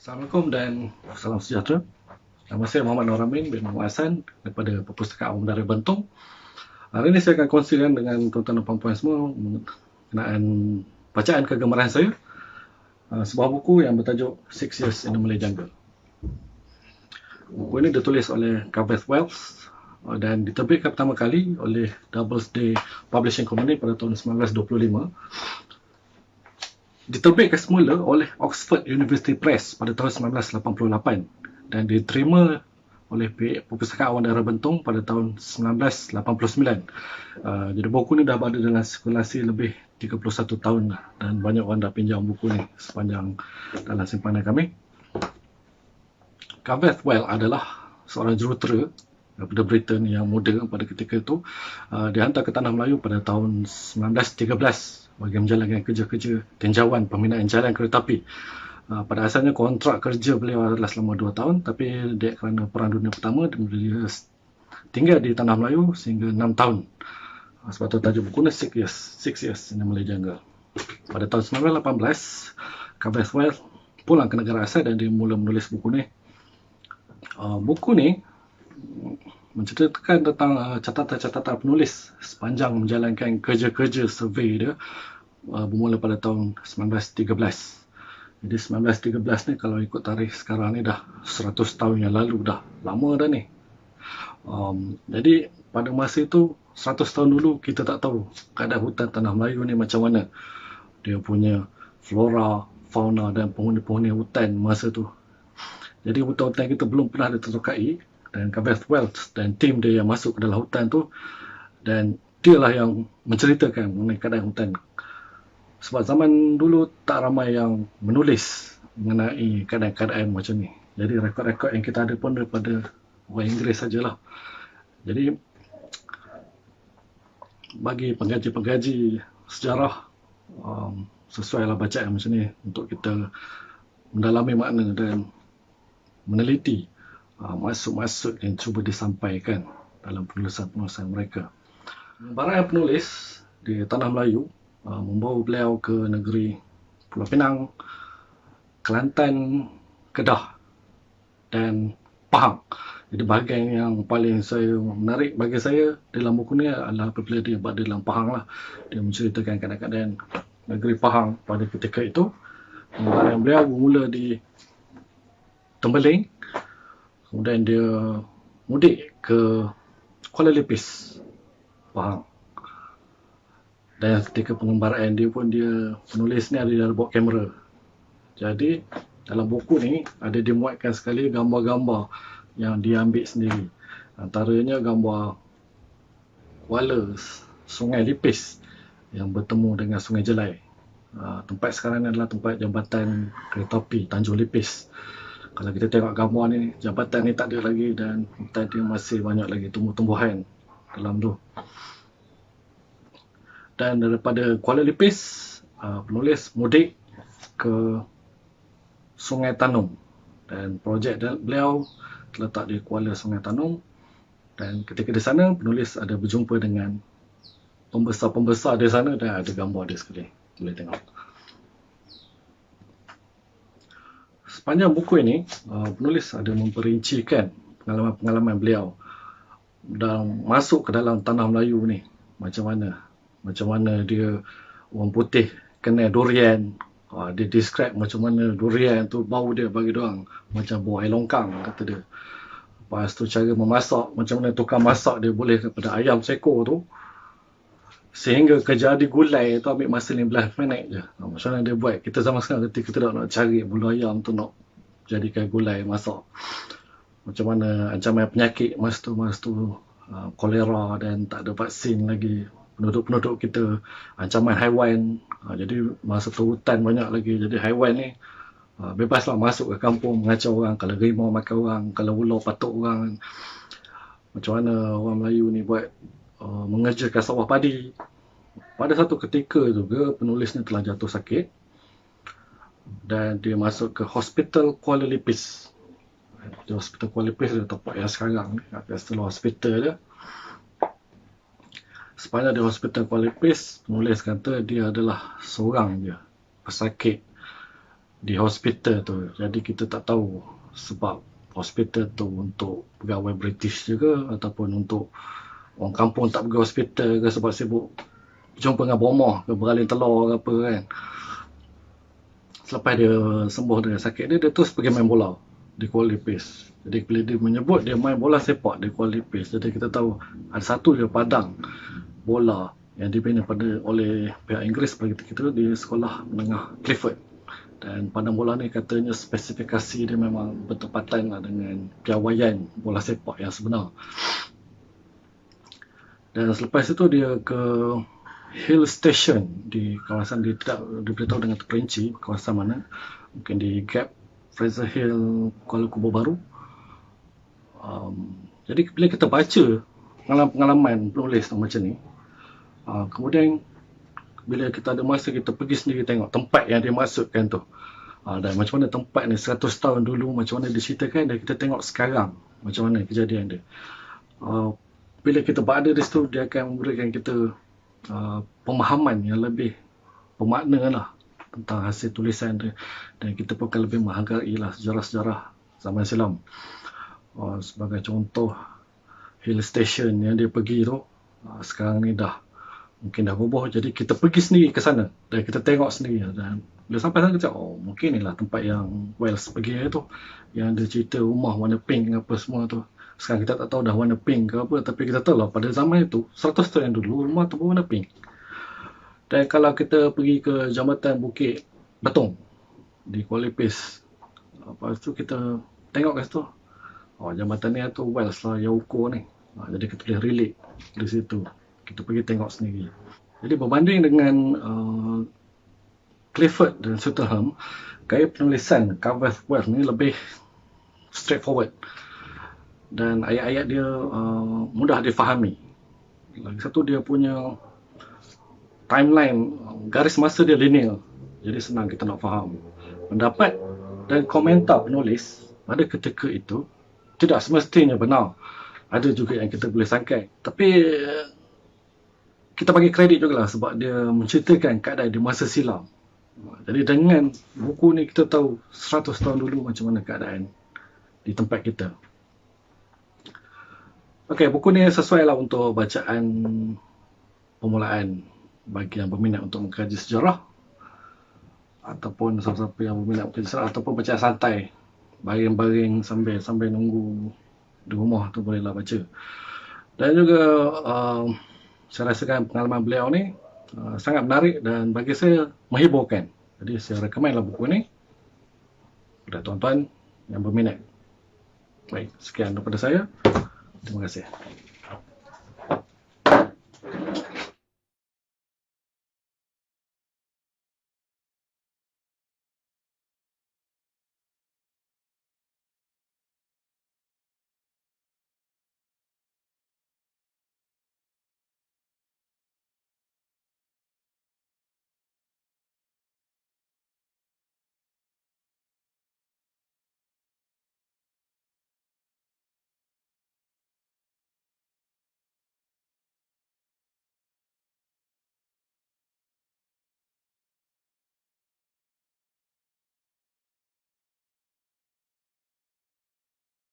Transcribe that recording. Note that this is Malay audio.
Assalamualaikum dan salam sejahtera. Nama saya Muhammad Nur Amin bin Muhammad Hassan daripada Perpustakaan Umum Darul Bentong. Hari ini saya akan kongsikan dengan tuan-tuan dan puan-puan semua mengenai bacaan kegemaran saya, sebuah buku yang bertajuk 6 Years in the Malay Jungle. Buku ini ditulis oleh Gareth Wells dan diterbitkan pertama kali oleh Doubleday Publishing Company pada tahun 1925. Diterbitkan semula oleh Oxford University Press pada tahun 1988 dan diterima oleh Perpustakaan Awam Daerah Bentong pada tahun 1989. Jadi buku ni dah berada dalam sirkulasi lebih 31 tahun dah, dan banyak orang dah pinjam buku ni sepanjang dalam simpanan kami. Gareth Wells adalah seorang jurutera daripada Britain yang muda pada ketika itu. Dihantar ke Tanah Melayu pada tahun 1913 bagi menjalankan kerja-kerja tinjauan pembinaan jalan kereta api. Pada asalnya kontrak kerja beliau adalah selama 2 tahun, tapi kerana Perang Dunia Pertama dia tinggal di Tanah Melayu sehingga 6 tahun. Sebab tu tajuk buku ni 6 Years in the Malay Jungle. Pada tahun 1918, Gareth Wells pulang ke negara asal dan dia mula menulis buku ni. Buku ni menceritakan tentang catatan-catatan penulis sepanjang menjalankan kerja-kerja survey dia bermula pada tahun 1913. Jadi 1913 ni kalau ikut tarikh sekarang ni dah 100 tahun yang lalu, dah lama dah ni. Jadi pada masa itu 100 tahun dulu kita tak tahu keadaan hutan Tanah Melayu ni macam mana. Dia punya flora, fauna dan penghuni-penghuni hutan masa tu. Jadi hutan-hutan kita belum pernah ditertokai, dan Gareth Wells dan tim dia yang masuk ke dalam hutan tu, dan dialah yang menceritakan mengenai keadaan hutan. Sebab zaman dulu tak ramai yang menulis mengenai keadaan-keadaan macam ni. Jadi rekod-rekod yang kita ada pun daripada orang Inggeris sajalah. Jadi bagi pengkaji-pengkaji sejarah, sesuailah bacaan macam ni untuk kita mendalami makna dan meneliti maksud-maksud yang cuba disampaikan dalam penulisan-penulisan mereka. Barang penulis di Tanah Melayu membawa beliau ke negeri Pulau Pinang, Kelantan, Kedah dan Pahang. Jadi bahagian yang paling menarik bagi saya dalam buku ni adalah apabila dia berada dalam Pahang lah. Dia menceritakan keadaan negeri Pahang pada ketika itu. Barang beliau bermula di Tembeling, kemudian dia mudik ke Kuala Lipis, Pahang. Dan ketika pengembaraan dia pun, penulis ni ada bawa kamera. Jadi dalam buku ni ada dimuatkan sekali gambar-gambar yang dia ambil sendiri. Antaranya gambar kuala Sungai Lipis yang bertemu dengan Sungai Jelai. Tempat sekarang ni adalah tempat jambatan kereta api Tanjung Lipis. Kalau kita tengok gambar ni, jambatan ni tak ada lagi dan hutan dia masih banyak lagi tumbuh-tumbuhan dalam tu. Dan daripada Kuala Lipis, penulis mudik ke Sungai Tanum. Dan projek beliau terletak di Kuala Sungai Tanum. Dan ketika di sana, penulis ada berjumpa dengan pembesar-pembesar di sana dan ada gambar dia sekali. Boleh tengok. Sepanjang buku ini, penulis ada memperincikan pengalaman-pengalaman beliau dan masuk ke dalam Tanah Melayu ni. Macam mana dia orang putih kena durian. Dia describe macam mana durian tu bau dia bagi diorang macam bau air longkang, kata dia. Lepas tu cara memasak, macam mana tukang masak dia boleh daripada ayam seekor tu sehingga jadi gulai tu ambil masa 15 minit je. Macam mana dia buat? Kita zaman sekarang ketika kita nak cari bulu ayam tu nak jadikan gulai masak. Macam mana ancaman penyakit masa tu kolera dan tak ada vaksin lagi. Penduduk-penduduk kita, ancaman haiwan. Jadi masa tu hutan banyak lagi. Jadi haiwan ni bebaslah masuk ke kampung mengacau orang. Kalau harimau makan orang, kalau ular patuk orang. Macam mana orang Melayu ni buat mengerjakan sawah padi. Pada satu ketika juga penulis ni telah jatuh sakit dan dia masuk ke Hospital Kuala Lipis. Di Hospital Kuala Lipis dia tempat yang sekarang ni, setelah hospital dia. Sepanjang di Hospital Kuala Lipis, penulis kata dia adalah seorang je pesakit di hospital tu. Jadi kita tak tahu sebab hospital tu untuk pegawai British juga ataupun untuk orang kampung tak pergi hospital ke sebab sibuk jumpa dengan bomoh ke beralin telur ke apa kan. Selepas dia sembuh dari sakit dia, dia terus pergi main bola di Kuala Lumpur. Jadi bila dia menyebut dia main bola sepak di Kuala Lumpur, jadi kita tahu ada satu je padang bola yang dibina oleh pihak Inggeris pada ketika itu di sekolah menengah Clifford. Dan padang bola ni katanya spesifikasi dia memang bertepatan lah dengan piawaian bola sepak yang sebenar. Dan selepas itu dia ke Hill Station di kawasan dia tidak diberitahu dengan terperinci kawasan mana, mungkin di Gap, Fraser Hill, Kuala Kubu Baru. Jadi bila kita baca pengalaman penulis macam ni, kemudian bila kita ada masa kita pergi sendiri tengok tempat yang dia maksudkan tu, dan macam mana tempat ni 100 tahun dulu macam mana diceritakan, dan kita tengok sekarang macam mana kejadian dia. Bila kita berada di situ, dia akan memberikan kita pemahaman yang lebih bermakna lah tentang hasil tulisan dia, dan kita pun akan lebih menghargai lah sejarah-sejarah zaman silam. Sebagai contoh, Hill Station yang dia pergi tu sekarang ni mungkin dah roboh, jadi kita pergi sendiri ke sana dan kita tengok sendiri. Dan bila sampai sana kita cakap, mungkin inilah tempat yang Wells pergi tu, yang dia cerita rumah warna pink apa semua tu. Sekarang kita tak tahu dah warna pink ke apa, tapi kita tahu lah pada zaman itu 100 tahun yang dulu rumah tu pun warna pink. Dan kalau kita pergi ke Jambatan Bukit Betung di Kuala Lumpur, lepas tu kita tengok kat situ, jambatan ni tu Wells lah yang ukur ni. Jadi kita boleh relate di situ, kita pergi tengok sendiri. Jadi berbanding dengan Clifford dan Sutherland, gaya penulisan Gareth Wells ni lebih straightforward dan ayat-ayat dia mudah difahami. Lagi satu, dia punya timeline, garis masa dia linear, jadi senang kita nak faham. Pendapat dan komentar penulis pada ketika itu tidak semestinya benar. Ada juga yang kita boleh sangkai, tapi kita bagi kredit juga lah sebab dia menceritakan keadaan di masa silam. Jadi dengan buku ni kita tahu 100 tahun dulu macam mana keadaan di tempat kita. Okey, buku ni sesuai lah untuk bacaan permulaan bagi yang berminat untuk mengkaji sejarah, ataupun siapa-siapa yang berminat mengkaji sejarah, ataupun bacaan santai, baring-baring sambil nunggu di rumah tu bolehlah baca. Dan juga saya rasakan pengalaman beliau ni sangat menarik dan bagi saya menghiburkan. Jadi saya recommendlah buku ni kepada tuan-tuan yang berminat. Baik, sekian daripada saya. Terima kasih.